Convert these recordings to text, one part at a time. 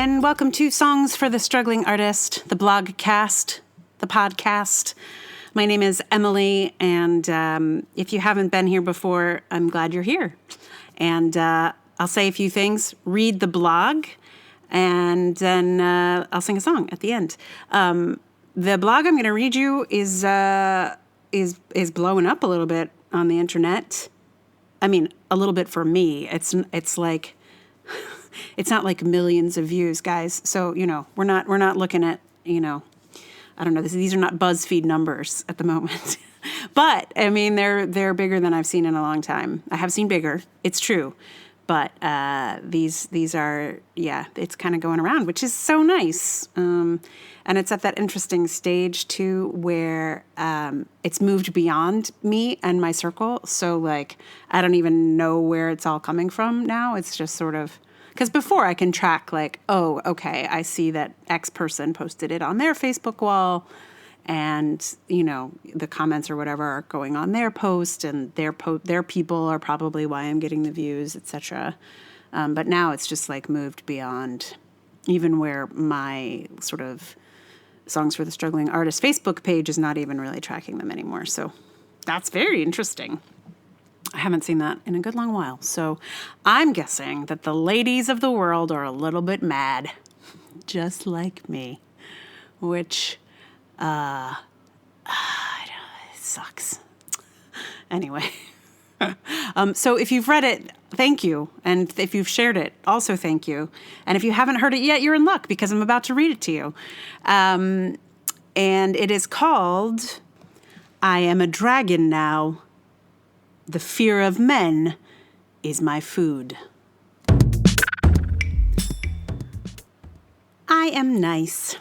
and welcome to Songs for the Struggling Artist, the blogcast, the podcast. My name is Emily, and if you haven't been here before, I'm glad you're here. And I'll say a few things, read the blog, and then I'll sing a song at the end. The blog I'm going to read you is blowing up a little bit on the internet. I mean, a little bit for me. It's like it's not like millions of views, guys. So, we're not looking at, I don't know, these are not BuzzFeed numbers at the moment. But I mean, they're bigger than I've seen in a long time. I have seen bigger. It's true. But these are, it's kind of going around, which is so nice. And it's at that interesting stage, too, where it's moved beyond me and my circle. So, I don't even know where it's all coming from now. It's just sort of, because before I can track, oh, okay, I see that X person posted it on their Facebook wall. And, the comments or whatever are going on their post, and their people are probably why I'm getting the views, etc. But now it's just moved beyond even where my sort of Songs for the Struggling Artist Facebook page is not even really tracking them anymore. So that's very interesting. I haven't seen that in a good long while. So I'm guessing that the ladies of the world are a little bit mad, just like me, which... I know, it sucks. Anyway. So if you've read it, thank you. And if you've shared it, also thank you. And if you haven't heard it yet, you're in luck because I'm about to read it to you. And it is called, I Am a Dragon Now. The Fear of Men is My Food. I am nice.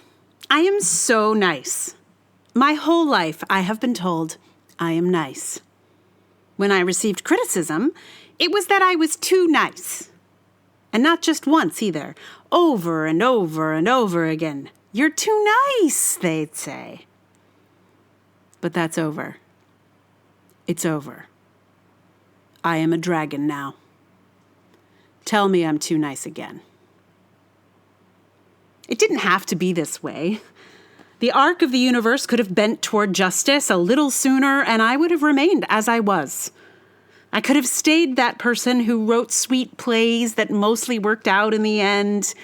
I am so nice. My whole life, I have been told I am nice. When I received criticism, it was that I was too nice. And not just once either. Over and over and over again. You're too nice, they'd say. But that's over. It's over. I am a dragon now. Tell me I'm too nice again. It didn't have to be this way. The arc of the universe could have bent toward justice a little sooner, and I would have remained as I was. I could have stayed that person who wrote sweet plays that mostly worked out in the end.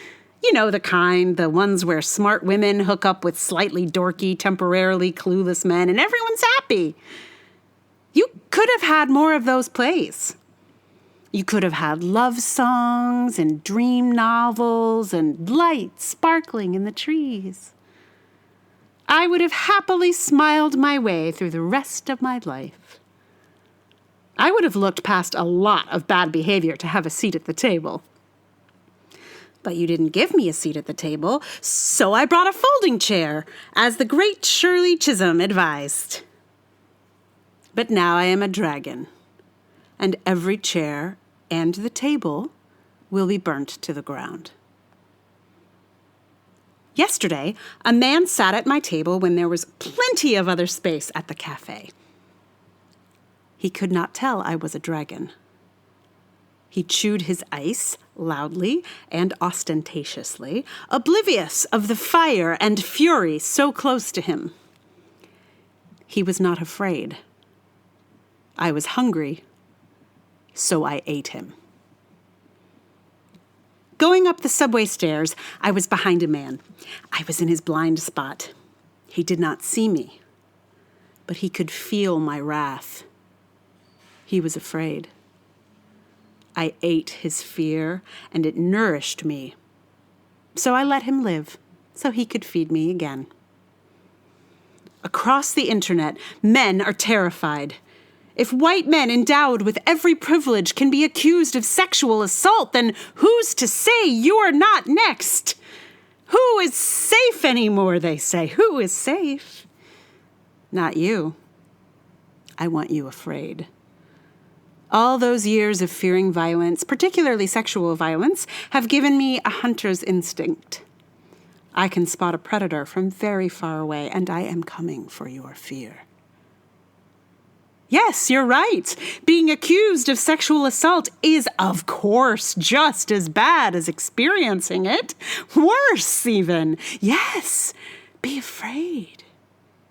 The ones where smart women hook up with slightly dorky, temporarily clueless men, and everyone's happy. You could have had more of those plays. You could have had love songs and dream novels and light sparkling in the trees. I would have happily smiled my way through the rest of my life. I would have looked past a lot of bad behavior to have a seat at the table. But you didn't give me a seat at the table, so I brought a folding chair, as the great Shirley Chisholm advised. But now I am a dragon, and every chair and the table will be burnt to the ground. Yesterday, a man sat at my table when there was plenty of other space at the cafe. He could not tell I was a dragon. He chewed his ice loudly and ostentatiously, oblivious of the fire and fury so close to him. He was not afraid. I was hungry, so I ate him. Going up the subway stairs, I was behind a man. I was in his blind spot. He did not see me, but he could feel my wrath. He was afraid. I ate his fear, and it nourished me. So I let him live, so he could feed me again. Across the internet, men are terrified. If white men endowed with every privilege can be accused of sexual assault, then who's to say you're not next? Who is safe anymore, they say. Who is safe? Not you. I want you afraid. All those years of fearing violence, particularly sexual violence, have given me a hunter's instinct. I can spot a predator from very far away, and I am coming for your fear. Yes, you're right. Being accused of sexual assault is, of course, just as bad as experiencing it. Worse, even. Yes, be afraid.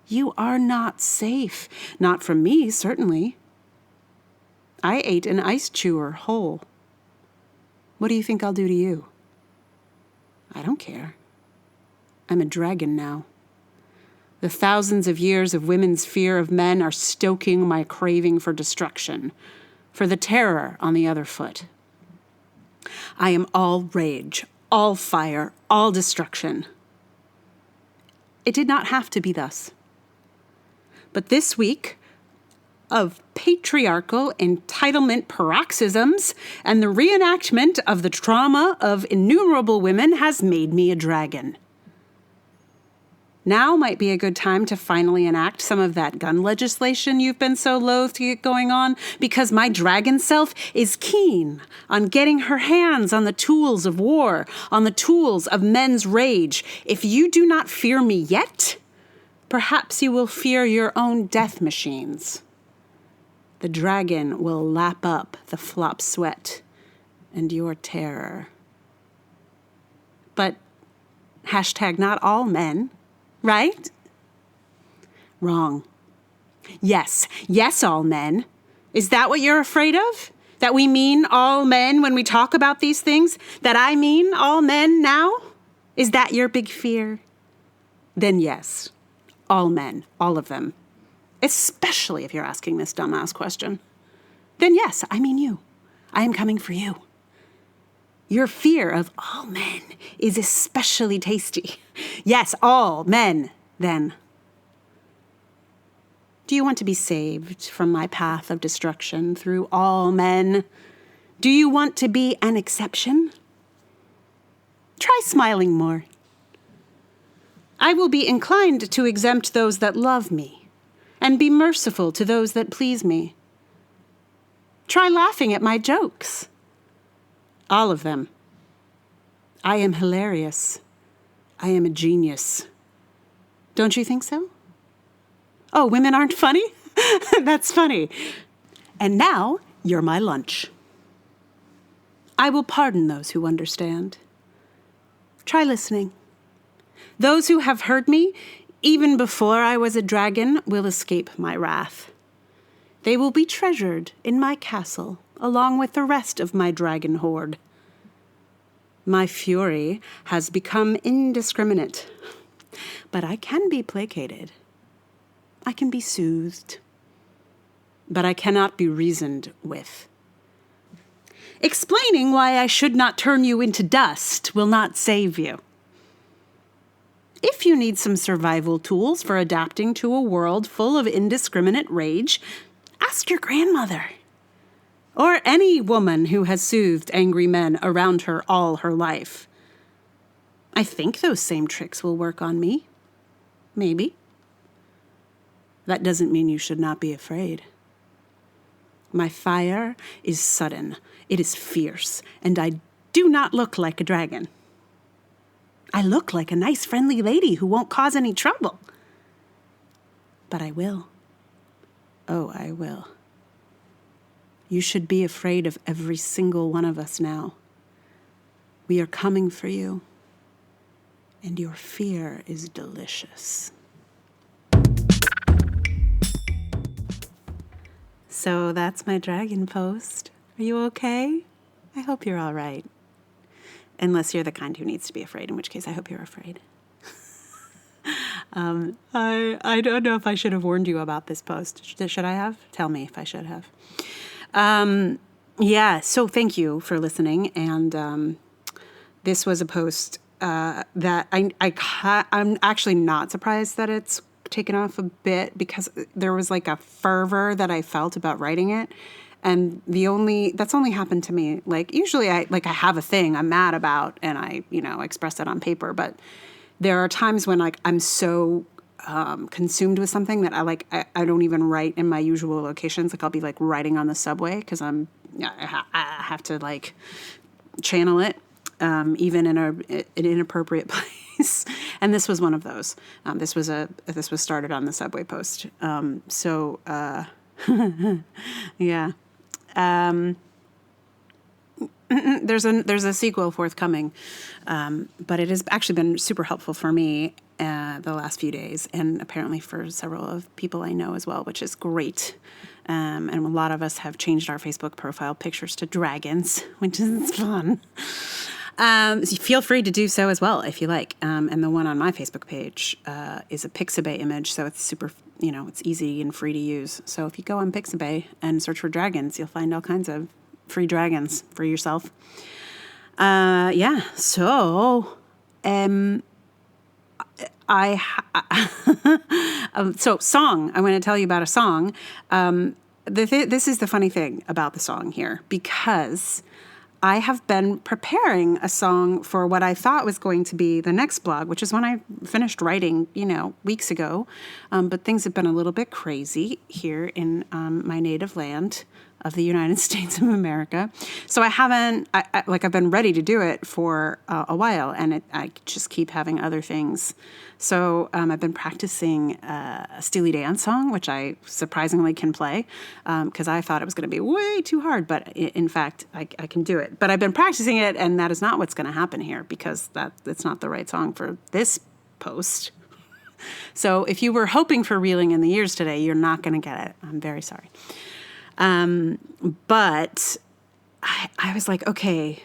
You are not safe. Not from me, certainly. I ate an ice chewer whole. What do you think I'll do to you? I don't care. I'm a dragon now. The thousands of years of women's fear of men are stoking my craving for destruction, for the terror on the other foot. I am all rage, all fire, all destruction. It did not have to be thus. But this week of patriarchal entitlement paroxysms and the reenactment of the trauma of innumerable women has made me a dragon. Now might be a good time to finally enact some of that gun legislation you've been so loath to get going on, because my dragon self is keen on getting her hands on the tools of war, on the tools of men's rage. If you do not fear me yet, perhaps you will fear your own death machines. The dragon will lap up the flop sweat and your terror. But hashtag not all men. Right? Wrong. Yes, all men. Is that what you're afraid of? That we mean all men when we talk about these things? That I mean all men now? Is that your big fear? Then yes, all men, all of them. Especially if you're asking this dumbass question. Then yes, I mean you. I am coming for you. Your fear of all men is especially tasty. Yes, all men, then. Do you want to be saved from my path of destruction through all men? Do you want to be an exception? Try smiling more. I will be inclined to exempt those that love me and be merciful to those that please me. Try laughing at my jokes. All of them. I am hilarious. I am a genius. Don't you think so? Oh, women aren't funny? That's funny. And now you're my lunch. I will pardon those who understand. Try listening. Those who have heard me, even before I was a dragon, will escape my wrath. They will be treasured in my castle, along with the rest of my dragon horde. My fury has become indiscriminate, but I can be placated. I can be soothed, but I cannot be reasoned with. Explaining why I should not turn you into dust will not save you. If you need some survival tools for adapting to a world full of indiscriminate rage, ask your grandmother. Or any woman who has soothed angry men around her all her life. I think those same tricks will work on me. Maybe. That doesn't mean you should not be afraid. My fire is sudden, it is fierce, and I do not look like a dragon. I look like a nice, friendly lady who won't cause any trouble. But I will. Oh, I will. You should be afraid of every single one of us now. We are coming for you, and your fear is delicious. So that's my dragon post. Are you okay? I hope you're all right. Unless you're the kind who needs to be afraid, in which case I hope you're afraid. I don't know if I should have warned you about this post. Should I have? Tell me if I should have. So thank you for listening. And this was a post that I'm actually not surprised that it's taken off a bit, because there was like a fervor that I felt about writing it. And that's only happened to me. Like usually I have a thing I'm mad about and I, express it on paper. But there are times when like I'm so consumed with something that I don't even write in my usual locations. Like I'll be like writing on the subway because I have to like channel it, even in an inappropriate place. And this was one of those. This was started on the subway post. Yeah. There's a sequel forthcoming, but it has actually been super helpful for me the last few days, and apparently for several of people I know as well, which is great. And a lot of us have changed our Facebook profile pictures to dragons, which is fun. So feel free to do so as well if you like. And the one on my Facebook page is a Pixabay image, so it's super, it's easy and free to use. So if you go on Pixabay and search for dragons, you'll find all kinds of free dragons for yourself. Yeah. So, so song. I want to tell you about a song. This is the funny thing about the song here, because I have been preparing a song for what I thought was going to be the next blog, which is one I finished writing, weeks ago. But things have been a little bit crazy here in my native land of the United States of America. So I haven't, I've been ready to do it for a while, and I just keep having other things. So I've been practicing a Steely Dan song, which I surprisingly can play, because I thought it was going to be way too hard, but in fact, I can do it. But I've been practicing it, and that is not what's going to happen here, because it's not the right song for this post. So if you were hoping for Reeling in the Years today, you're not going to get it. I'm very sorry. But I was like, okay,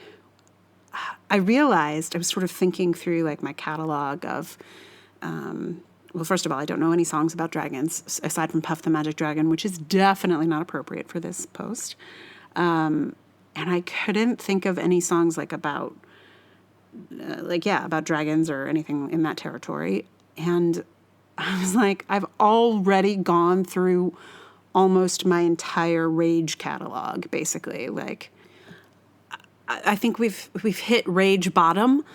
I realized I was sort of thinking through like my catalog of, well, first of all, I don't know any songs about dragons aside from Puff the Magic Dragon, which is definitely not appropriate for this post. And I couldn't think of any songs about dragons or anything in that territory. And I was like, I've already gone through almost my entire Rage catalog, basically. Like, I think we've hit Rage bottom.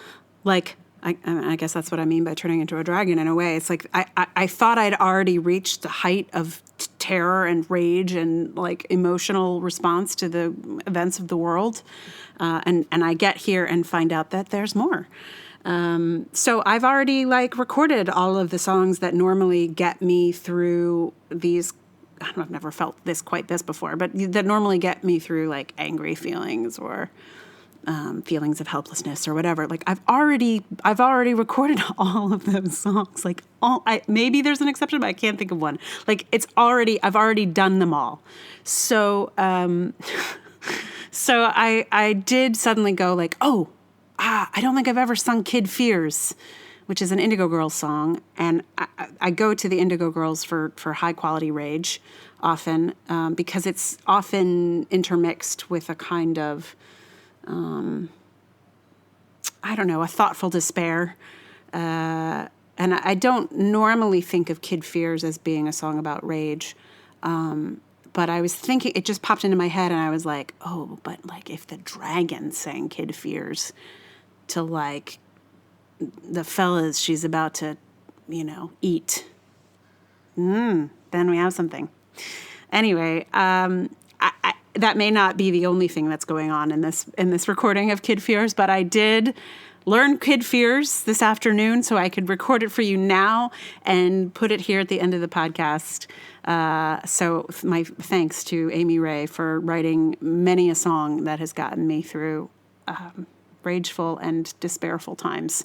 Like, I guess that's what I mean by turning into a dragon in a way. It's like I thought I'd already reached the height of terror and rage and like emotional response to the events of the world, and I get here and find out that there's more. So I've already recorded all of the songs that normally get me through these. I've never felt quite this before, but that normally get me through angry feelings or feelings of helplessness or whatever. I've already recorded all of those songs. Maybe there's an exception, but I can't think of one. I've already done them all. So, so I did suddenly go I don't think I've ever sung Kid Fears, which is an Indigo Girls song. And I go to the Indigo Girls for high quality rage often, because it's often intermixed with a kind of, a thoughtful despair. And I don't normally think of Kid Fears as being a song about rage. But I was thinking, it just popped into my head, and I was like, oh, but if the dragon sang Kid Fears to the fellas she's about to, eat, then we have something. Anyway, that may not be the only thing that's going on in this recording of Kid Fears, but I did learn Kid Fears this afternoon, so I could record it for you now and put it here at the end of the podcast. So my thanks to Amy Ray for writing many a song that has gotten me through rageful and despairful times.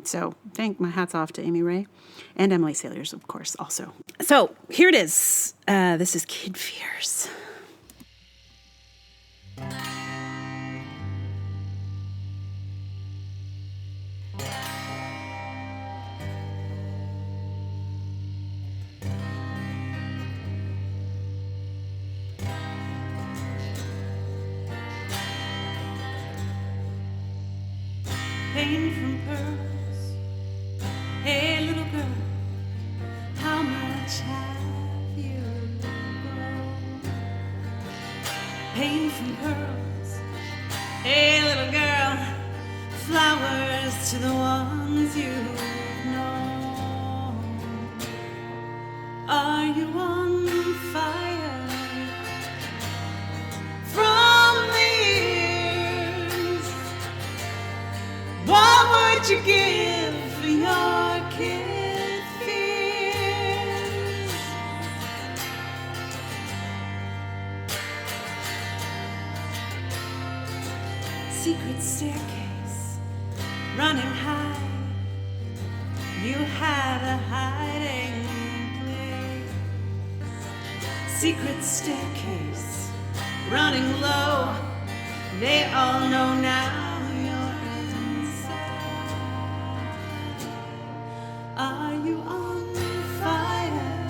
So my hats off to Amy Ray and Emily Saliers, of course, also. So here it is. This is Kid Fears. Pain from pearls. Hey, little girl, how much have you grown? Pain from pearls. Hey, little girl, flowers to the ones you've known. Are you on fire from the years? What would you give for your kid fears? secret staircase running high. You had a hiding place. Secret staircase running low. They all know now you're inside. Are you on fire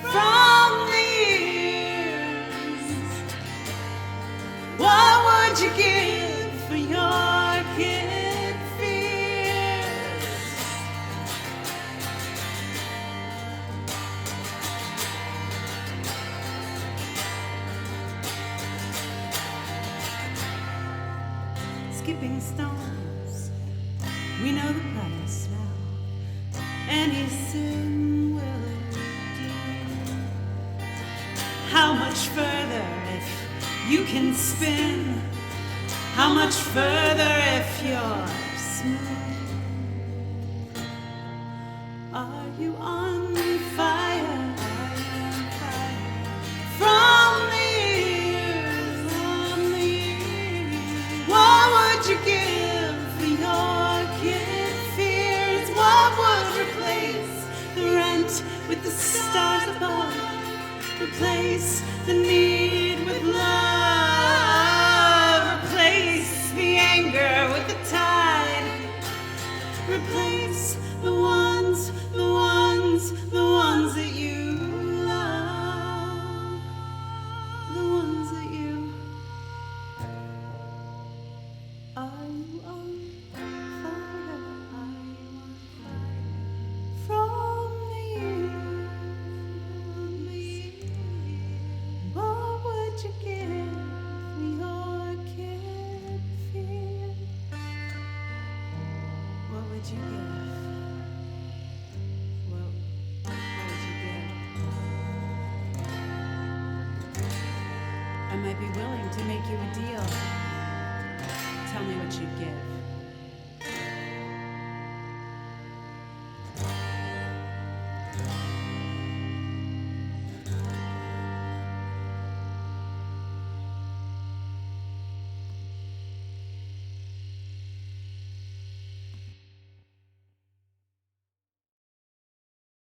from the years? What would you give for your kid fears? Skipping stones, we know the price now. Any sin will do. How much further if you can spin? How much further if you're smooth? Are you on fire? From the years, from the years. What would you give for your kid fears? What would replace the rent with the stars above? Replace the need with love. Replace the anger with the tide. Replace the ones that you love. The ones that you. Are you on fire? Are you on fire? From the years. What would you give for your kid fear? What would you give? What would you give? I might be willing to make you a deal. Tell me what you'd give.